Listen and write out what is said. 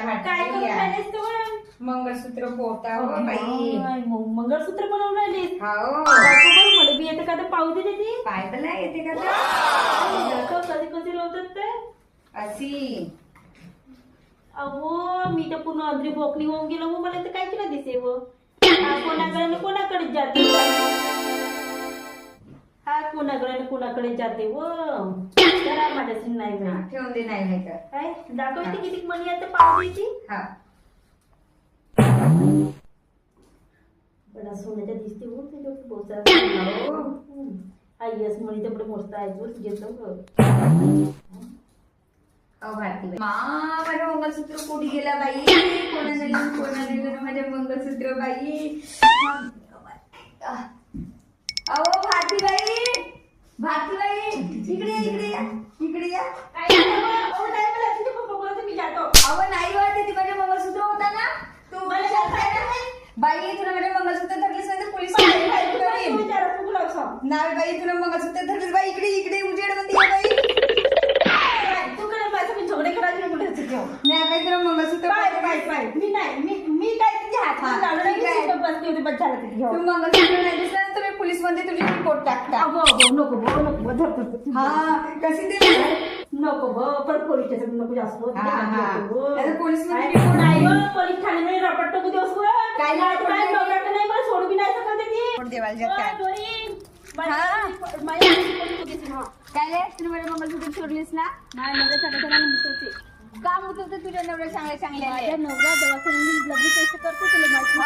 काय करून राहिलीस तू? मंगळसूत्र पोहता हो बाई. मंगळसूत्र बनवून राहिलीस? हो बरं मला बी येते का तर पाहू दे ती. पाय तर नाही येते का कधी कधी लावतात ते अशी. अहो मी तर पूर्ण अद्री बोकली होऊन गेलो मग मला तर काय केलं दिसे व कोणाकडे कोणाकडे जाते हा कोणाकडे जाते व जरा माझ्याशी नाही बाई. ठेवून दे नाही तर काय दाखवते किती मणी आता पाहू द्यायची. हा बडा सोन्याच्या दिसते हो ते लोक हो. बोलतात. आई यस म्हणी तेवढं मोठं आहे जो घेतो ग. भारती मा माझं मंगळसूत्र कुठे गेला बाई. कोणाला माझं मंगळसूत्र बाई. अहो भारती बाई इकडे या इकडे या. मी जातो. अहो नाही बा ते माझं मंगळसूत्र होता ना तू बाई तुला माझं मंगळसूत्र धरलीस नाही तर पोलीस नाही बाई तुला मंगळसूत्र धरलीस बाई. इकडे उजेड मध्ये बाई झगडे करायचे कुठे नाही बाई तुला मंगळसूत्र मी काय तुझ्या हातात बसली होती बस झालं तिथे तू मंगळसूत्र नाही दिसलं ना तुम्ही पोलीस मध्ये तुझी रिपोर्ट टाकता. नको हा कशी ते नको पण पोलीस स्टेशन नको जास्त पोलीस नाही पोलीस ठाणे रपट नको दिवस काय नाही मला सोड बी नाही सकत ती देवाला काय रे तुला माझ्या मंगळसूत्र सोडलीस ना. नाही नवऱ्या काम होतं तुझ्या नवऱ्या चांगले नवरा दवाखान्यात लगेच पैसे करतो तुला माहिती